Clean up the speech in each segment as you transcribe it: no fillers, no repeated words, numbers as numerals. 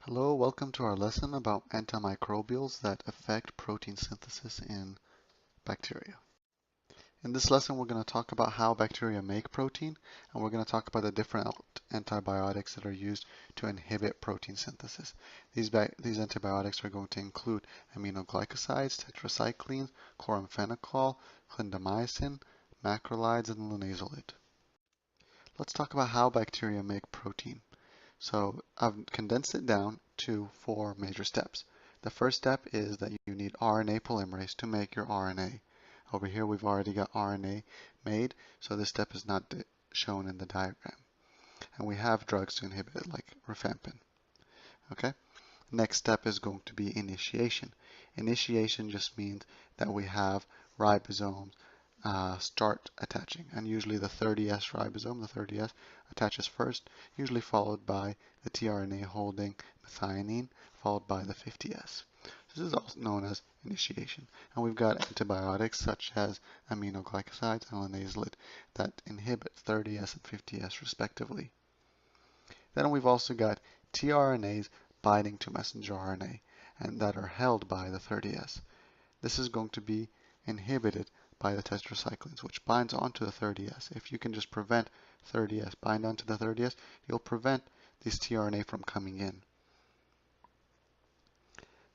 Hello, welcome to our lesson about antimicrobials that affect protein synthesis in bacteria. In this lesson, we're going to talk about how bacteria make protein, and we're going to talk about the different antibiotics that are used to inhibit protein synthesis. These antibiotics are going to include aminoglycosides, tetracyclines, chloramphenicol, clindamycin, macrolides, and linezolid. Let's talk about how bacteria make protein. So I've condensed it down to 4 major steps. The first step is that you need RNA polymerase to make your RNA. Over here we've already got RNA made, so this step is not shown in the diagram. And we have drugs to inhibit it like rifampin. Okay? Next step is going to be initiation. Initiation just means that we have ribosomes start attaching, and usually the 30S ribosome, the 30S, attaches first, usually followed by the tRNA holding methionine, followed by the 50S. This is also known as initiation. And we've got antibiotics such as aminoglycosides and linezolid that inhibit 30S and 50S respectively. Then we've also got tRNAs binding to messenger RNA and that are held by the 30S. This is going to be inhibited by the tetracyclines, which binds onto the 30S. If you can just prevent 30S bind onto the 30S, you'll prevent this tRNA from coming in.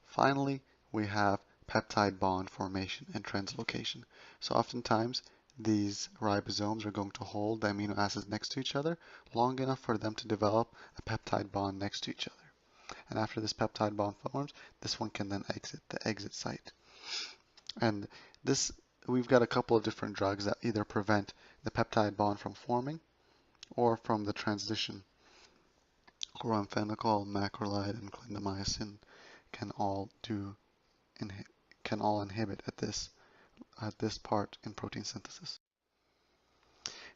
Finally, we have peptide bond formation and translocation. So oftentimes, these ribosomes are going to hold the amino acids next to each other long enough for them to develop a peptide bond next to each other. And after this peptide bond forms, this one can then exit the exit site. And we've got a couple of different drugs that either prevent the peptide bond from forming or from the transition. Chloramphenicol, macrolide, and clindamycin can all inhibit at this part in protein synthesis.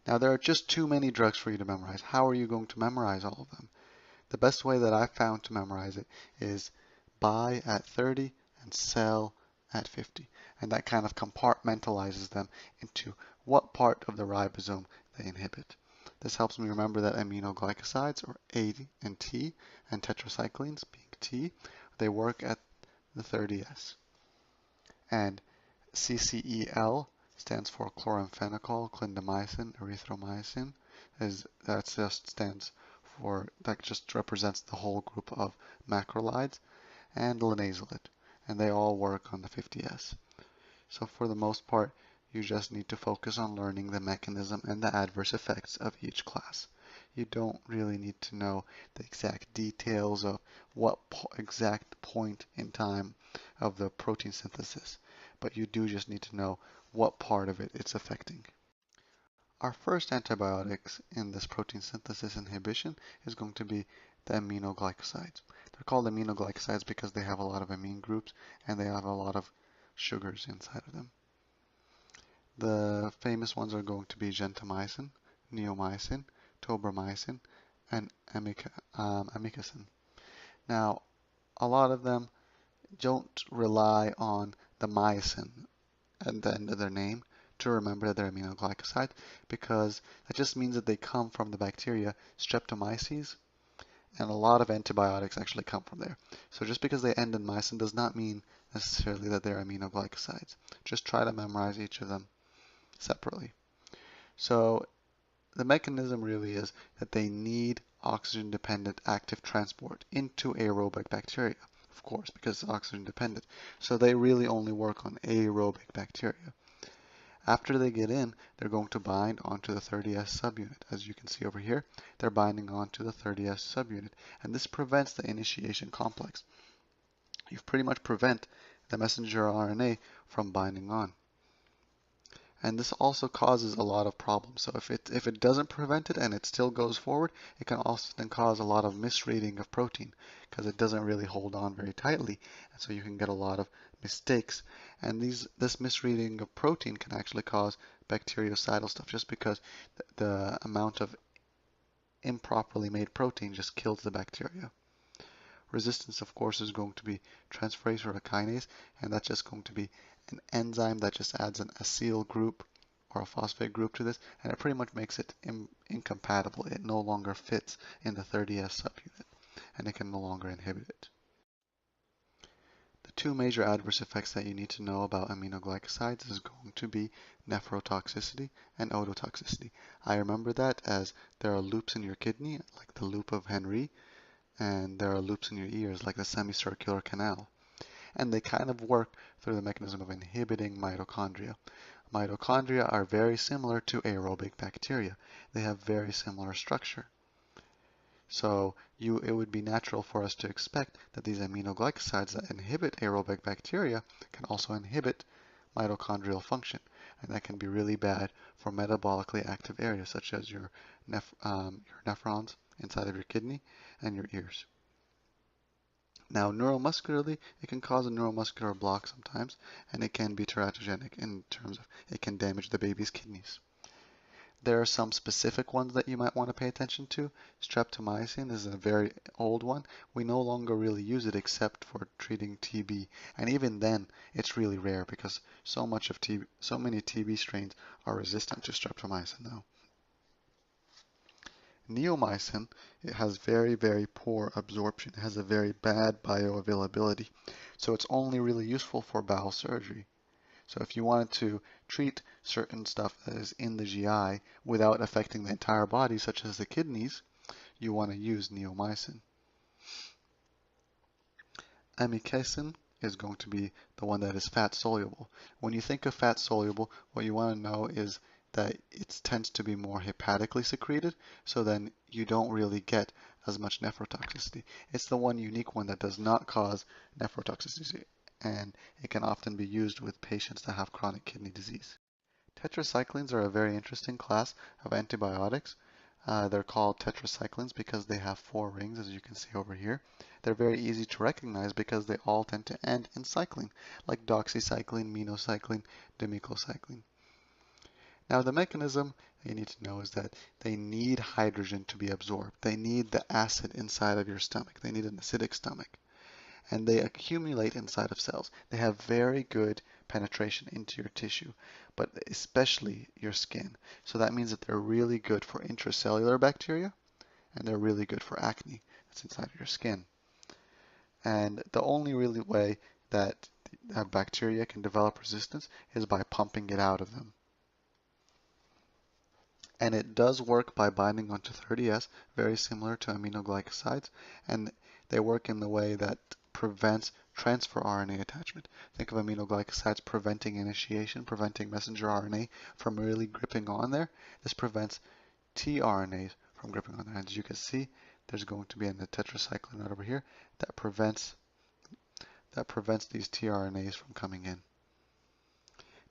Now there are just too many drugs for you to memorize. How are you going to memorize all of them? The best way that I've found to memorize it is buy at 30 and sell at 50. And that kind of compartmentalizes them into what part of the ribosome they inhibit. This helps me remember that aminoglycosides, or A and T, and tetracyclines, being T, they work at the 30S. And CCEL stands for chloramphenicol, clindamycin, erythromycin. That just represents the whole group of macrolides, and linezolid, and they all work on the 50S. So for the most part, you just need to focus on learning the mechanism and the adverse effects of each class. You don't really need to know the exact details of what exact point in time of the protein synthesis, but you do just need to know what part of it it's affecting. Our first antibiotics in this protein synthesis inhibition is going to be the aminoglycosides. They're called aminoglycosides because they have a lot of amine groups and they have a lot of sugars inside of them. The famous ones are going to be gentamicin, neomycin, tobramycin, and amikacin. Now, a lot of them don't rely on the mycin at the end of their name to remember that they're aminoglycosides, because that just means that they come from the bacteria Streptomyces, and a lot of antibiotics actually come from there. So just because they end in mycin does not mean necessarily that they're aminoglycosides. Just try to memorize each of them separately. So the mechanism really is that they need oxygen-dependent active transport into aerobic bacteria, of course, because it's oxygen-dependent. So they really only work on aerobic bacteria. After they get in, they're going to bind onto the 30S subunit. As you can see over here, they're binding onto the 30S subunit, and this prevents the initiation complex. You pretty much prevent the messenger RNA from binding on. And this also causes a lot of problems. So if it doesn't prevent it and it still goes forward, it can also then cause a lot of misreading of protein because it doesn't really hold on very tightly. And so you can get a lot of mistakes. And this misreading of protein can actually cause bactericidal stuff just because the amount of improperly made protein just kills the bacteria. Resistance, of course, is going to be transferase or a kinase, and that's just going to be an enzyme that just adds an acyl group or a phosphate group to this, and it pretty much makes it incompatible. It no longer fits in the 30S subunit. and it can no longer inhibit it. The two major adverse effects that you need to know about aminoglycosides is going to be nephrotoxicity and ototoxicity. I remember that as there are loops in your kidney, like the loop of Henry, and there are loops in your ears, like the semicircular canal. And they kind of work through the mechanism of inhibiting mitochondria. Mitochondria are very similar to aerobic bacteria. They have very similar structure. So it would be natural for us to expect that these aminoglycosides that inhibit aerobic bacteria can also inhibit mitochondrial function. And that can be really bad for metabolically active areas such as your nephrons inside of your kidney and your ears. Now, neuromuscularly, it can cause a neuromuscular block sometimes, and it can be teratogenic in terms of it can damage the baby's kidneys. There are some specific ones that you might want to pay attention to. Streptomycin is a very old one. We no longer really use it except for treating TB, and even then, it's really rare because so many TB strains are resistant to streptomycin now. Neomycin, it has very, very poor absorption. It has a very bad bioavailability. So it's only really useful for bowel surgery. So if you wanted to treat certain stuff that is in the GI without affecting the entire body, such as the kidneys, you want to use neomycin. Amikacin is going to be the one that is fat soluble. When you think of fat soluble, what you want to know is that it tends to be more hepatically secreted, so then you don't really get as much nephrotoxicity. It's the one unique one that does not cause nephrotoxicity, and it can often be used with patients that have chronic kidney disease. Tetracyclines are a very interesting class of antibiotics. They're called tetracyclines because they have 4 rings, as you can see over here. They're very easy to recognize because they all tend to end in cycline, like doxycycline, minocycline, demiclocycline. Now, the mechanism you need to know is that they need hydrogen to be absorbed. They need the acid inside of your stomach. They need an acidic stomach. And they accumulate inside of cells. They have very good penetration into your tissue, but especially your skin. So that means that they're really good for intracellular bacteria, and they're really good for acne that's inside of your skin. And the only really way that bacteria can develop resistance is by pumping it out of them. And it does work by binding onto 30S, very similar to aminoglycosides, and they work in the way that prevents transfer RNA attachment. Think of aminoglycosides preventing initiation, preventing messenger RNA from really gripping on there. This prevents tRNAs from gripping on there. As you can see, there's going to be a tetracycline right over here that prevents these tRNAs from coming in.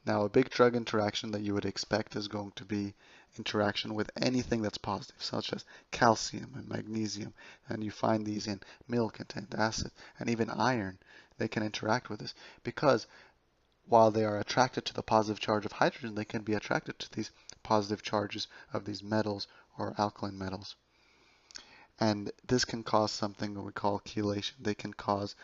Now, a big drug interaction that you would expect is going to be interaction with anything that's positive, such as calcium and magnesium, and you find these in milk and acid, and even iron. They can interact with this because while they are attracted to the positive charge of hydrogen, they can be attracted to these positive charges of these metals or alkaline metals. And this can cause something that we call chelation. They can cause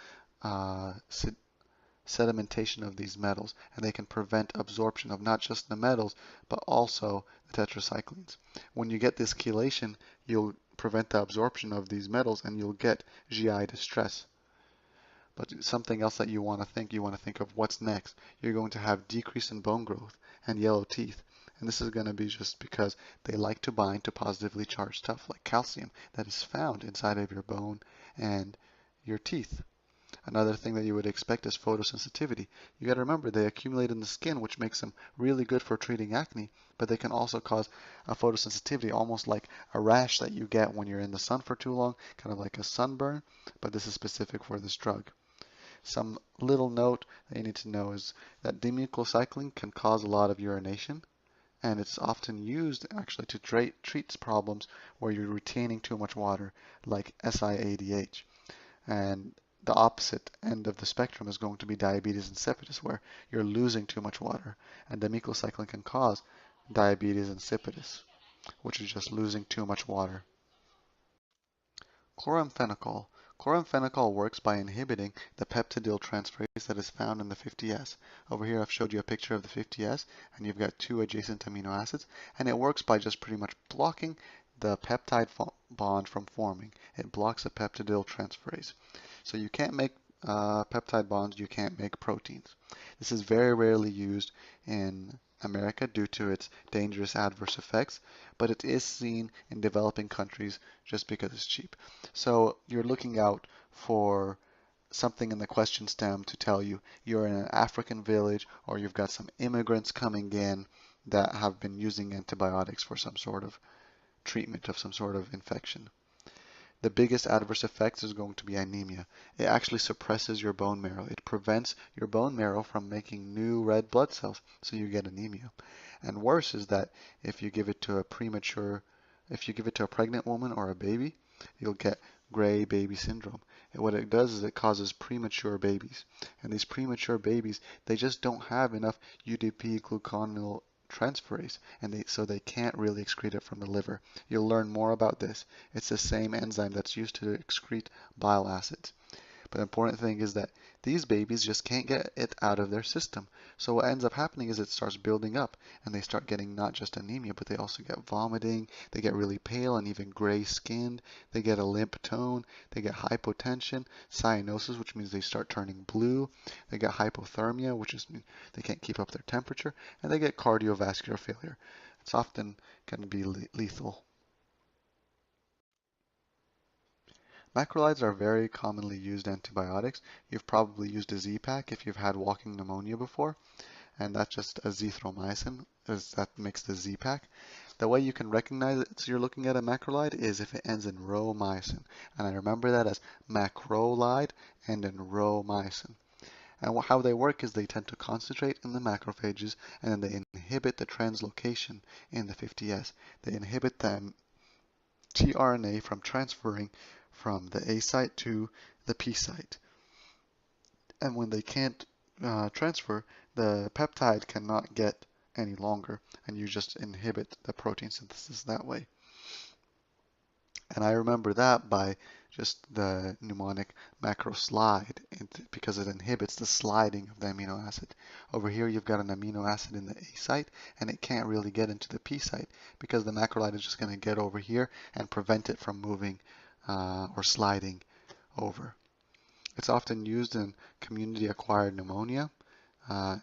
sedimentation of these metals, and they can prevent absorption of not just the metals, but also the tetracyclines. When you get this chelation, you'll prevent the absorption of these metals, and you'll get GI distress. But something else that you want to think of what's next. You're going to have decrease in bone growth and yellow teeth. And this is going to be just because they like to bind to positively charged stuff like calcium that is found inside of your bone and your teeth. Another thing that you would expect is photosensitivity. You got to remember they accumulate in the skin, which makes them really good for treating acne, but they can also cause a photosensitivity, almost like a rash that you get when you're in the sun for too long, kind of like a sunburn, but this is specific for this drug. Some little note that you need to know is that demiclocycline can cause a lot of urination, and it's often used actually to treat problems where you're retaining too much water, like SIADH. And the opposite end of the spectrum is going to be diabetes insipidus, where you're losing too much water. And demiclocycline can cause diabetes insipidus, which is just losing too much water. Chloramphenicol. Chloramphenicol works by inhibiting the peptidyl transferase that is found in the 50S. Over here I've showed you a picture of the 50S, and you've got 2 adjacent amino acids, and it works by just pretty much blocking the peptide bond from forming. It blocks a peptidyl transferase. So you can't make peptide bonds, you can't make proteins. This is very rarely used in America due to its dangerous adverse effects, but it is seen in developing countries just because it's cheap. So you're looking out for something in the question stem to tell you you're in an African village or you've got some immigrants coming in that have been using antibiotics for some sort of treatment of some sort of infection. The biggest adverse effect is going to be anemia. It actually suppresses your bone marrow. It prevents your bone marrow from making new red blood cells, so you get anemia. And worse is that if you give it to a pregnant woman or a baby, you'll get gray baby syndrome. And what it does is it causes premature babies. And these premature babies, they just don't have enough UDP gluconyl transferase, and so they can't really excrete it from the liver. You'll learn more about this. It's the same enzyme that's used to excrete bile acids. But the important thing is that these babies just can't get it out of their system. So what ends up happening is it starts building up, and they start getting not just anemia, but they also get vomiting, they get really pale and even gray skinned, they get a limp tone, they get hypotension, cyanosis, which means they start turning blue, they get hypothermia, which is they can't keep up their temperature, and they get cardiovascular failure. It's often can be lethal. Macrolides are very commonly used antibiotics. You've probably used a Z-Pak if you've had walking pneumonia before, and that's just azithromycin, as that makes the Z-Pak. The way you can recognize it so you're looking at a macrolide is if it ends in rhomycin, and I remember that as macrolide and in rhomycin. And how they work is they tend to concentrate in the macrophages, and then they inhibit the translocation in the 50S. They inhibit the tRNA from transferring from the A site to the P site. And when they can't transfer, the peptide cannot get any longer, and you just inhibit the protein synthesis that way. And I remember that by just the mnemonic macroslide, because it inhibits the sliding of the amino acid. Over here you've got an amino acid in the A site, and it can't really get into the P site because the macrolide is just going to get over here and prevent it from moving or sliding over. It's often used in community-acquired pneumonia,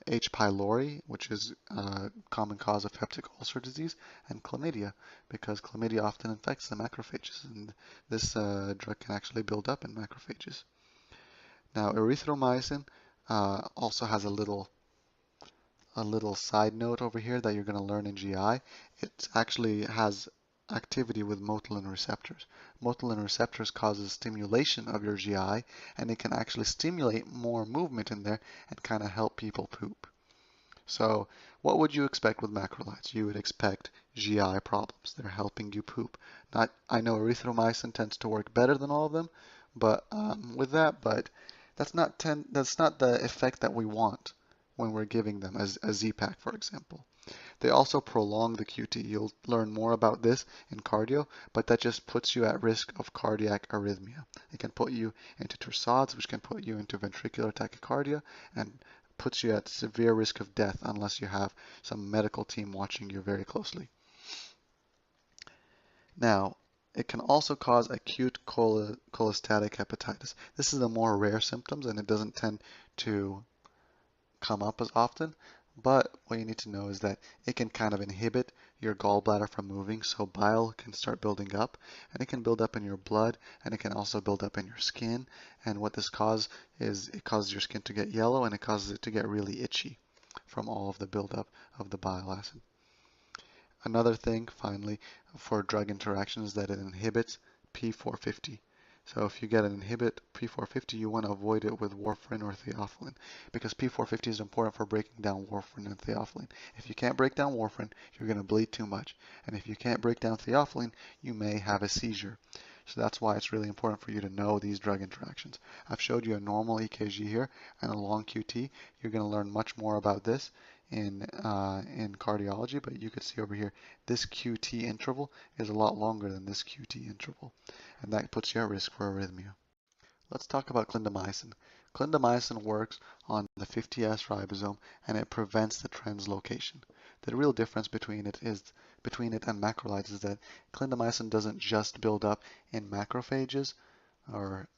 H. pylori, which is a common cause of peptic ulcer disease, and chlamydia, because chlamydia often infects the macrophages, and this drug can actually build up in macrophages. Now, erythromycin also has a little side note over here that you're going to learn in GI. It actually has activity with motilin receptors. Motilin receptors causes stimulation of your GI, and it can actually stimulate more movement in there and kind of help people poop. So what would you expect with macrolides? You would expect GI problems. They're helping you poop. I know erythromycin tends to work better than all of them, but but that's not the effect that we want when we're giving them as a Z-Pak, for example. They also prolong the QT. You'll learn more about this in cardio, but that just puts you at risk of cardiac arrhythmia. It can put you into torsades, which can put you into ventricular tachycardia, and puts you at severe risk of death unless you have some medical team watching you very closely. Now, it can also cause acute cholestatic hepatitis. This is the more rare symptoms, and it doesn't tend to come up as often, but what you need to know is that it can kind of inhibit your gallbladder from moving, so bile can start building up, and it can build up in your blood, and it can also build up in your skin, and what this causes is it causes your skin to get yellow, and it causes it to get really itchy from all of the buildup of the bile acid. Another thing, finally, for drug interactions is that it inhibits P450. So if you get an inhibit P450, you want to avoid it with warfarin or theophylline, because P450 is important for breaking down warfarin and theophylline. If you can't break down warfarin, you're going to bleed too much. And if you can't break down theophylline, you may have a seizure. So that's why it's really important for you to know these drug interactions. I've showed you a normal EKG here and a long QT. You're going to learn much more about this in cardiology, but you can see over here, this QT interval is a lot longer than this QT interval, and that puts you at risk for arrhythmia. Let's talk about clindamycin. Clindamycin works on the 50S ribosome, and it prevents the translocation. The real difference between it and macrolides is that clindamycin doesn't just build up in macrophages or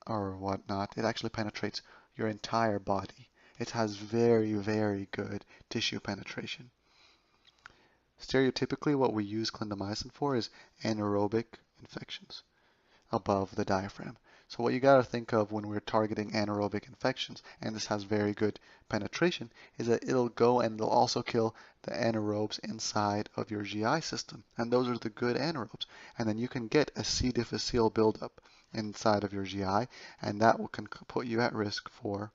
whatnot. It actually penetrates your entire body. It has very, very good tissue penetration. Stereotypically, what we use clindamycin for is anaerobic infections above the diaphragm. So what you got to think of when we're targeting anaerobic infections, and this has very good penetration, is that it'll go and it'll also kill the anaerobes inside of your GI system. And those are the good anaerobes. And then you can get a C. difficile buildup inside of your GI, and that can put you at risk for,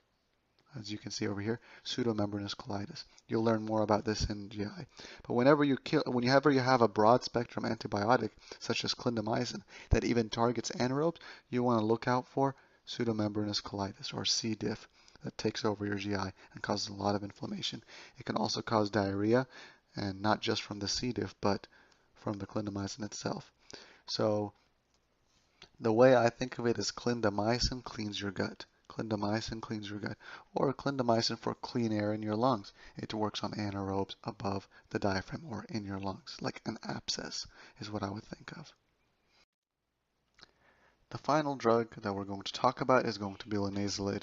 as you can see over here, pseudomembranous colitis. You'll learn more about this in GI. But whenever you have a broad spectrum antibiotic, such as clindamycin, that even targets anaerobes, you want to look out for pseudomembranous colitis, or C. diff, that takes over your GI and causes a lot of inflammation. It can also cause diarrhea, and not just from the C. diff, but from the clindamycin itself. So the way I think of it is clindamycin cleans your gut. Clindamycin cleans your gut, or clindamycin for clean air in your lungs. It works on anaerobes above the diaphragm or in your lungs, like an abscess is what I would think of. The final drug that we're going to talk about is going to be linezolid.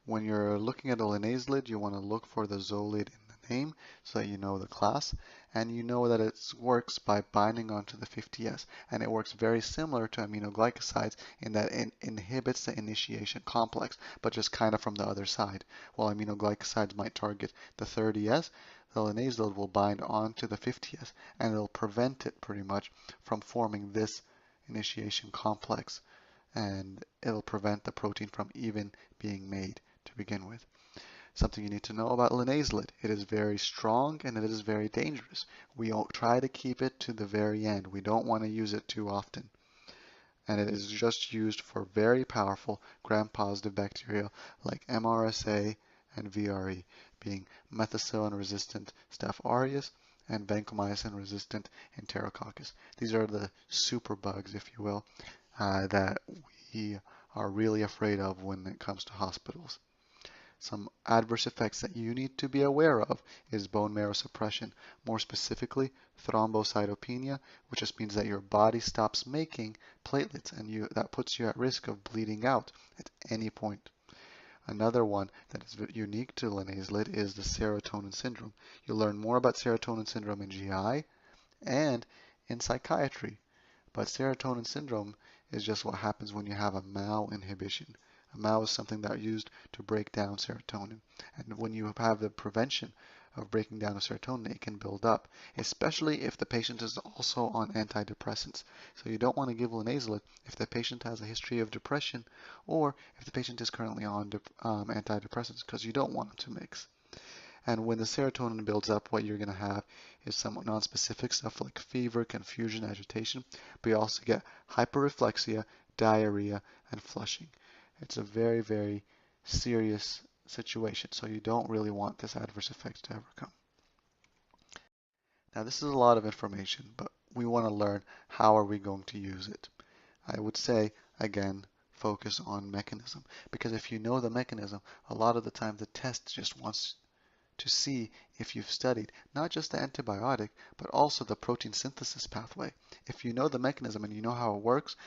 When you're looking at a linezolid, you want to look for the zolid in the name so that you know the class, and you know that it works by binding onto the 50S, and it works very similar to aminoglycosides in that it inhibits the initiation complex, but just kind of from the other side. While aminoglycosides might target the 30S, the linezolid will bind onto the 50S, and it'll prevent it pretty much from forming this initiation complex, and it'll prevent the protein from even being made to begin with. Something you need to know about linezolid: it is very strong and it is very dangerous. We try to keep it to the very end. We don't want to use it too often. And it is just used for very powerful gram-positive bacteria like MRSA and VRE, being methicillin-resistant Staph aureus and vancomycin-resistant Enterococcus. These are the super bugs, if you will, that we are really afraid of when it comes to hospitals. Some adverse effects that you need to be aware of is bone marrow suppression, more specifically thrombocytopenia, which just means that your body stops making platelets, and that puts you at risk of bleeding out at any point. Another one that is unique to linezolid is the serotonin syndrome. You'll learn more about serotonin syndrome in GI and in psychiatry, but serotonin syndrome is just what happens when you have a malinhibition. A mal is something that is used to break down serotonin. And when you have the prevention of breaking down of serotonin, it can build up, especially if the patient is also on antidepressants. So you don't want to give linezolid if the patient has a history of depression or if the patient is currently on antidepressants, because you don't want them to mix. And when the serotonin builds up, what you're going to have is some nonspecific stuff like fever, confusion, agitation, but you also get hyperreflexia, diarrhea, and flushing. It's a very, very serious situation, so you don't really want this adverse effect to ever come. Now, this is a lot of information, but we want to learn how are we going to use it. I would say, again, focus on mechanism, because if you know the mechanism, a lot of the time the test just wants to see if you've studied not just the antibiotic, but also the protein synthesis pathway. If you know the mechanism and you know how it works,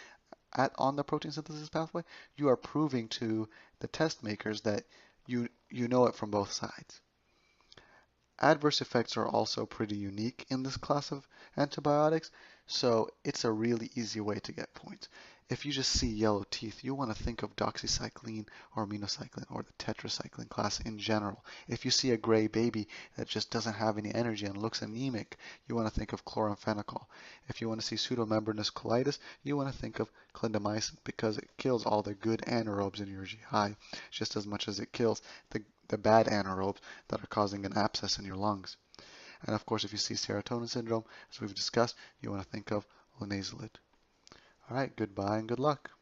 on the protein synthesis pathway, you are proving to the test makers that you know it from both sides. Adverse effects are also pretty unique in this class of antibiotics, so it's a really easy way to get points. If you just see yellow teeth, you want to think of doxycycline or aminocycline or the tetracycline class in general. If you see a gray baby that just doesn't have any energy and looks anemic, you want to think of chloramphenicol. If you want to see pseudomembranous colitis, you want to think of clindamycin, because it kills all the good anaerobes in your GI just as much as it kills the bad anaerobes that are causing an abscess in your lungs. And of course, if you see serotonin syndrome, as we've discussed, you want to think of linezolid. All right, goodbye and good luck.